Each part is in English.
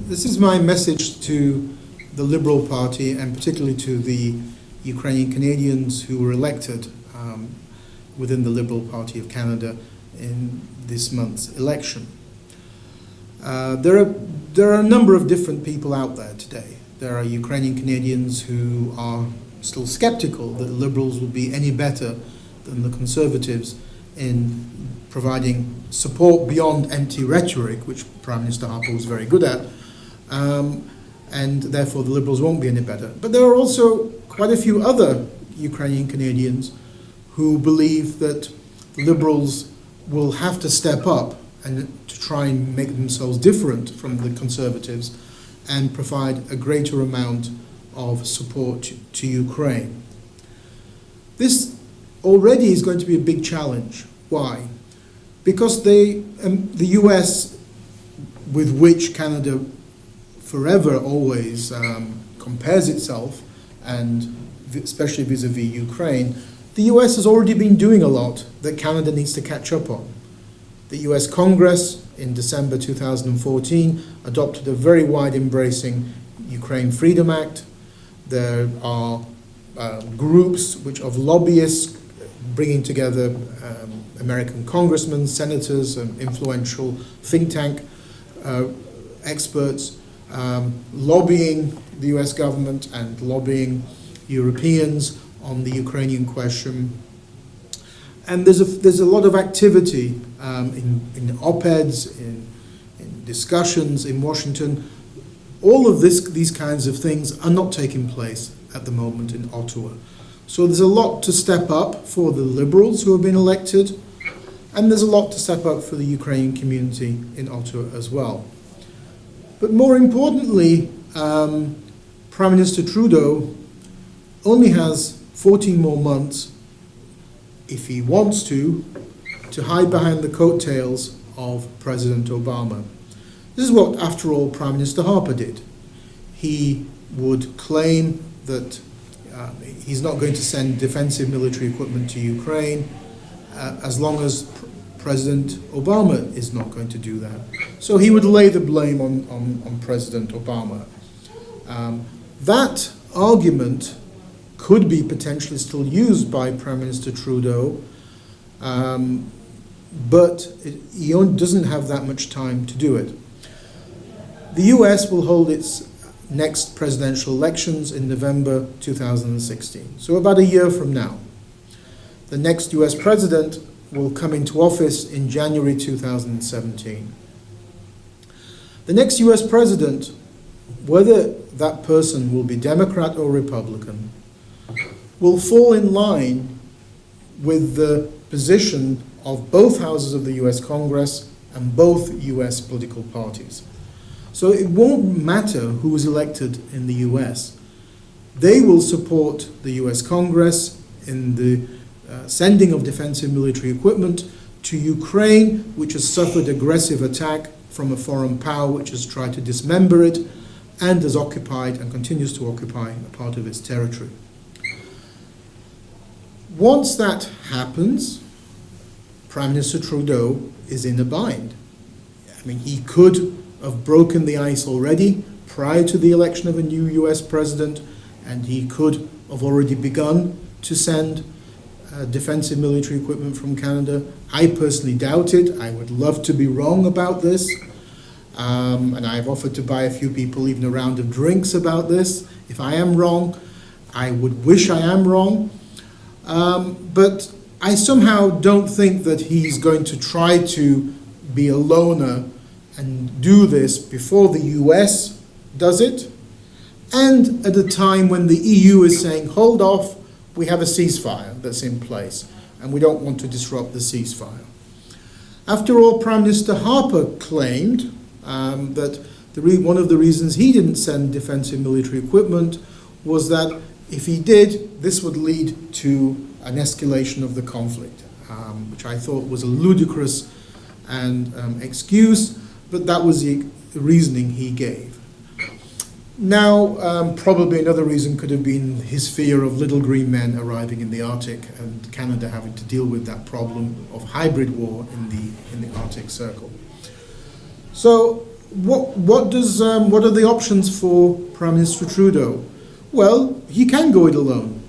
This is my message to the Liberal Party and particularly to the Ukrainian Canadians who were elected within the Liberal Party of Canada in this month's election. There are a number of different people out there today. There are Ukrainian Canadians who are still skeptical that the Liberals will be any better than the Conservatives in providing support beyond empty rhetoric, which Prime Minister Harper was very good at, and therefore the Liberals won't be any better. But there are also quite a few other Ukrainian Canadians who believe that the Liberals will have to step up and to try and make themselves different from the Conservatives and provide a greater amount of support to Ukraine. This already is going to be a big challenge. Why? Because the US, with which Canada forever always compares itself, and especially vis-a-vis Ukraine, the US has already been doing a lot that Canada needs to catch up on. The US Congress in December 2014 adopted a very wide-embracing Ukraine Freedom Act. There are groups of lobbyists bringing together American congressmen, senators, and influential think tank experts lobbying the US government and lobbying Europeans on the Ukrainian question. And there's a lot of activity in op-eds, in discussions in Washington. All of these kinds of things are not taking place at the moment in Ottawa. So there's a lot to step up for the Liberals who have been elected, and there's a lot to step up for the Ukrainian community in Ottawa as well. But more importantly, Prime Minister Trudeau only has 14 more months, if he wants to hide behind the coattails of President Obama. This is what, after all, Prime Minister Harper did. He would claim that he's not going to send defensive military equipment to Ukraine as long as President Obama is not going to do that. So he would lay the blame on President Obama. That argument could be potentially still used by Prime Minister Trudeau, but he doesn't have that much time to do it. The US will hold its next presidential elections in November 2016, so about a year from now. The next US president will come into office in January 2017. The next US president, whether that person will be Democrat or Republican, will fall in line with the position of both houses of the US Congress and both US political parties. So it won't matter who is elected in the US. They will support the US Congress in the sending of defensive military equipment to Ukraine, which has suffered aggressive attack from a foreign power which has tried to dismember it and has occupied and continues to occupy a part of its territory. Once that happens, Prime Minister Trudeau is in a bind. I mean, he could have broken the ice already prior to the election of a new US president, and he could have already begun to send defensive military equipment from Canada. I personally doubt it. I would love to be wrong about this. And I've offered to buy a few people even a round of drinks about this. If I am wrong, I would wish I am wrong. But I somehow don't think that he's going to try to be a loner and do this before the US does it, and at a time when the EU is saying, hold off, we have a ceasefire that's in place, and we don't want to disrupt the ceasefire. After all, Prime Minister Harper claimed that one of the reasons he didn't send defensive military equipment was that if he did, this would lead to an escalation of the conflict, which I thought was a ludicrous excuse, but that was the reasoning he gave. Now, probably another reason could have been his fear of little green men arriving in the Arctic and Canada having to deal with that problem of hybrid war in the Arctic Circle. So what are the options for Prime Minister Trudeau? Well, he can go it alone,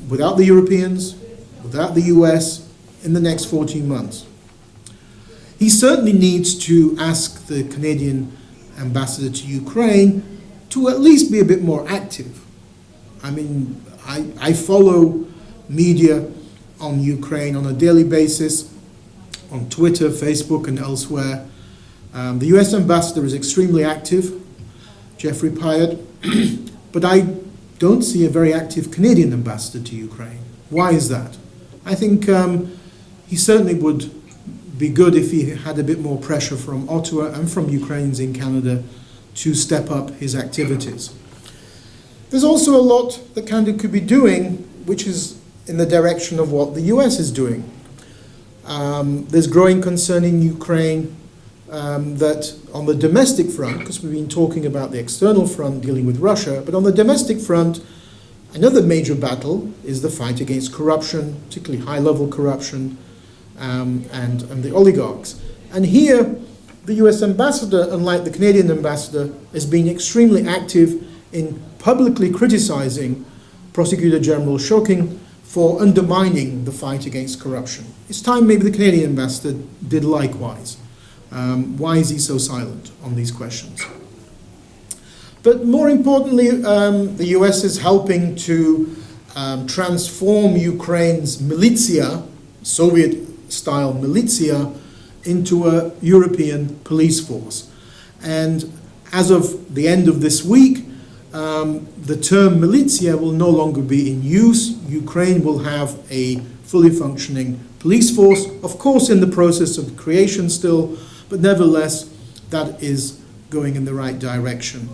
without the Europeans, without the US, in the next 14 months. He certainly needs to ask the Canadian ambassador to Ukraine to at least be a bit more active. I mean, I follow media on Ukraine on a daily basis, on Twitter, Facebook, and elsewhere. The US ambassador is extremely active, Geoffrey Pyatt, but I don't see a very active Canadian ambassador to Ukraine. Why is that? I think he certainly would be good if he had a bit more pressure from Ottawa and from Ukrainians in Canada to step up his activities. There's also a lot that Canada could be doing, which is in the direction of what the US is doing. There's growing concern in Ukraine that on the domestic front, because we've been talking about the external front dealing with Russia, but on the domestic front, another major battle is the fight against corruption, particularly high-level corruption, and the oligarchs. And here, the US ambassador, unlike the Canadian ambassador, has been extremely active in publicly criticizing Prosecutor General Shokin for undermining the fight against corruption. It's time maybe the Canadian ambassador did likewise. Why is he so silent on these questions? But more importantly, the US is helping to transform Ukraine's militia, Soviet-style militia, into a European police force. And as of the end of this week, the term militia will no longer be in use. Ukraine will have a fully functioning police force, of course in the process of creation still, but nevertheless that is going in the right direction.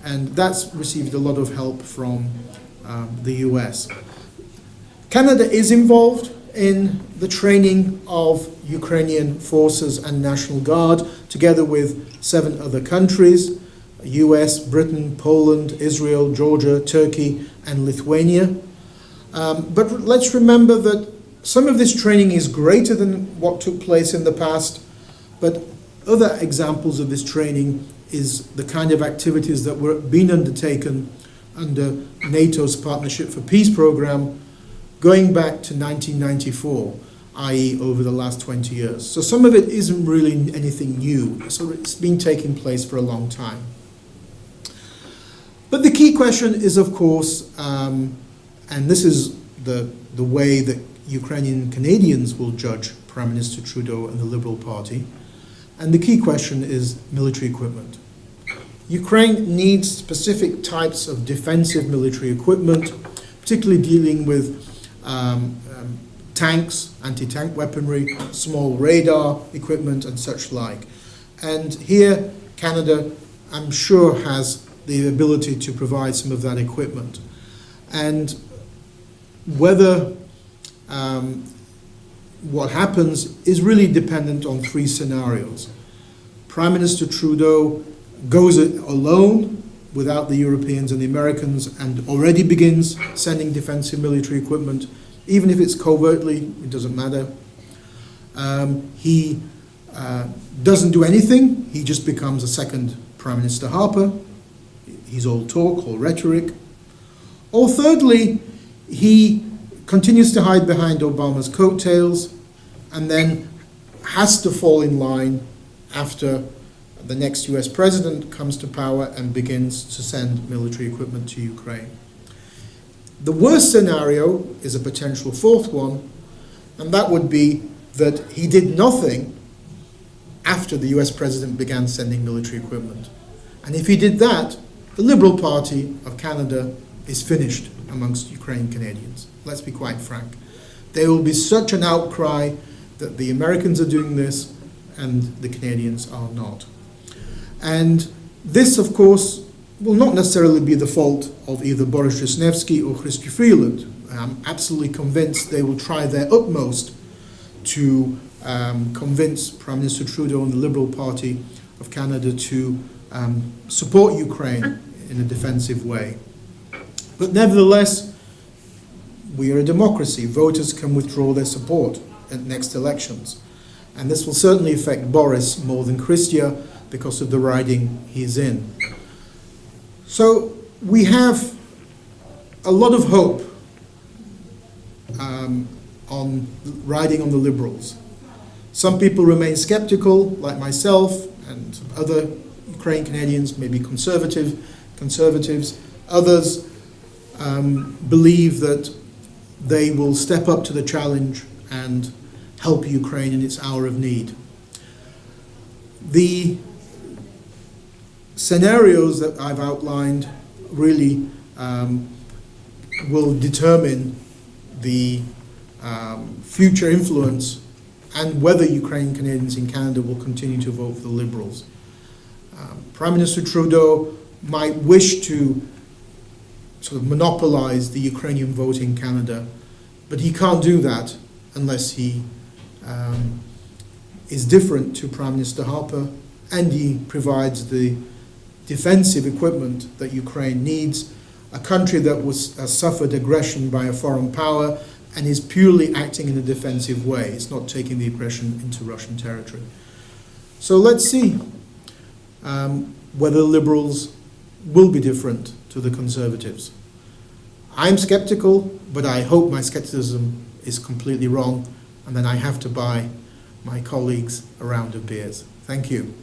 And that's received a lot of help from the US. Canada is involved in the training of Ukrainian forces and National Guard, together with 7 other countries, US, Britain, Poland, Israel, Georgia, Turkey, and Lithuania. But let's remember that some of this training is greater than what took place in the past, but other examples of this training is the kind of activities that were being undertaken under NATO's Partnership for Peace program going back to 1994, i.e. over the last 20 years. So some of it isn't really anything new. So it's been taking place for a long time. But the key question is, of course, and this is the way that Ukrainian Canadians will judge Prime Minister Trudeau and the Liberal Party, and the key question is military equipment. Ukraine needs specific types of defensive military equipment, particularly dealing with tanks, anti-tank weaponry, small radar equipment, and such like. And here, Canada, I'm sure, has the ability to provide some of that equipment. And whether what happens is really dependent on 3 scenarios. Prime Minister Trudeau goes it alone without the Europeans and the Americans and already begins sending defensive military equipment, even if it's covertly, it doesn't matter. He doesn't do anything, he just becomes a second Prime Minister Harper. He's all talk, all rhetoric. Or thirdly, he continues to hide behind Obama's coattails and then has to fall in line after the next US president comes to power and begins to send military equipment to Ukraine. The worst scenario is a potential 4th one, and that would be that he did nothing after the US president began sending military equipment. And if he did that, the Liberal Party of Canada is finished amongst Ukrainian Canadians. Let's be quite frank. There will be such an outcry that the Americans are doing this and the Canadians are not. And this, of course, will not necessarily be the fault of either Borys Wrzesnewskyj or Chrystia Freeland. I'm absolutely convinced they will try their utmost to convince Prime Minister Trudeau and the Liberal Party of Canada to support Ukraine in a defensive way. But nevertheless, we are a democracy. Voters can withdraw their support at next elections. And this will certainly affect Borys more than Chrystia, because of the riding he's in. So we have a lot of hope on riding on the Liberals. Some people remain skeptical, like myself and other Ukrainian Canadians, maybe conservatives. Others believe that they will step up to the challenge and help Ukraine in its hour of need. The scenarios that I've outlined really will determine the future influence and whether Ukrainian Canadians in Canada will continue to vote for the Liberals. Prime Minister Trudeau might wish to sort of monopolize the Ukrainian vote in Canada, but he can't do that unless he is different to Prime Minister Harper, and he provides the defensive equipment that Ukraine needs, a country that has suffered aggression by a foreign power and is purely acting in a defensive way. It's not taking the aggression into Russian territory. So let's see whether Liberals will be different to the Conservatives. I'm skeptical, but I hope my skepticism is completely wrong, and then I have to buy my colleagues a round of beers. Thank you.